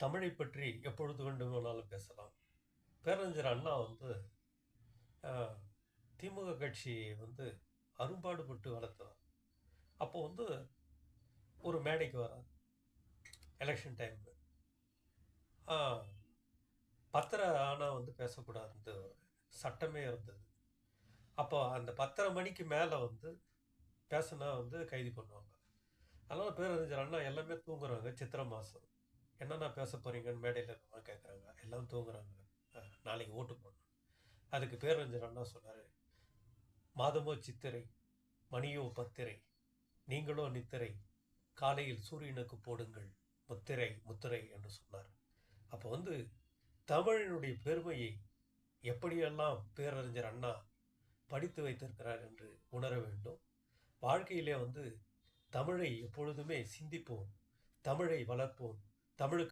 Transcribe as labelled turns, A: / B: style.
A: தமிழை பற்றி எப்பொழுது வேண்டுமானாலும் பேசலாம். பேரறிஞர் அண்ணா வந்து அஹ், திமுக கட்சியை வந்து அரும்பாடுபட்டு வளர்த்தவர். அப்போ வந்து ஒரு மேடைக்கு வரார் எலெக்ஷன் டைம். பத்தரை ஆனால் வந்து பேசக்கூடாதுன்னு ஒரு சட்டமே இருந்தது. அப்போ அந்த 10:30 மணிக்கு மேலே வந்து பேசினா வந்து கைது பண்ணுவாங்க. அதனால் பேரறிஞர் அண்ணா எல்லாமே தூங்குறாங்க. சித்திரை மாதம் என்னென்ன பேச போறீங்கன்னு மேடையில் இருக்கவங்க கேட்குறாங்க. எல்லாம் தூங்குறாங்க. நாளைக்கு ஓட்டு போடணும். அதுக்கு பேரறிஞர் அண்ணா சொன்னார், மாதமோ சித்திரை, மணியோ பத்திரை, நீங்களோ நித்திரை, காலையில் சூரியனுக்கு போடுங்கள் முத்திரை முத்திரை என்று சொன்னார். அப்போ வந்து தமிழினுடைய பெருமையை எப்படியெல்லாம் பேரறிஞர் அண்ணா படித்து வைத்திருக்கிறார் என்று உணர வேண்டும். வாழ்க்கையிலே வந்து தமிழை எப்பொழுதுமே சிந்திப்போம், தமிழை வளர்ப்போம், தமிழுக்கு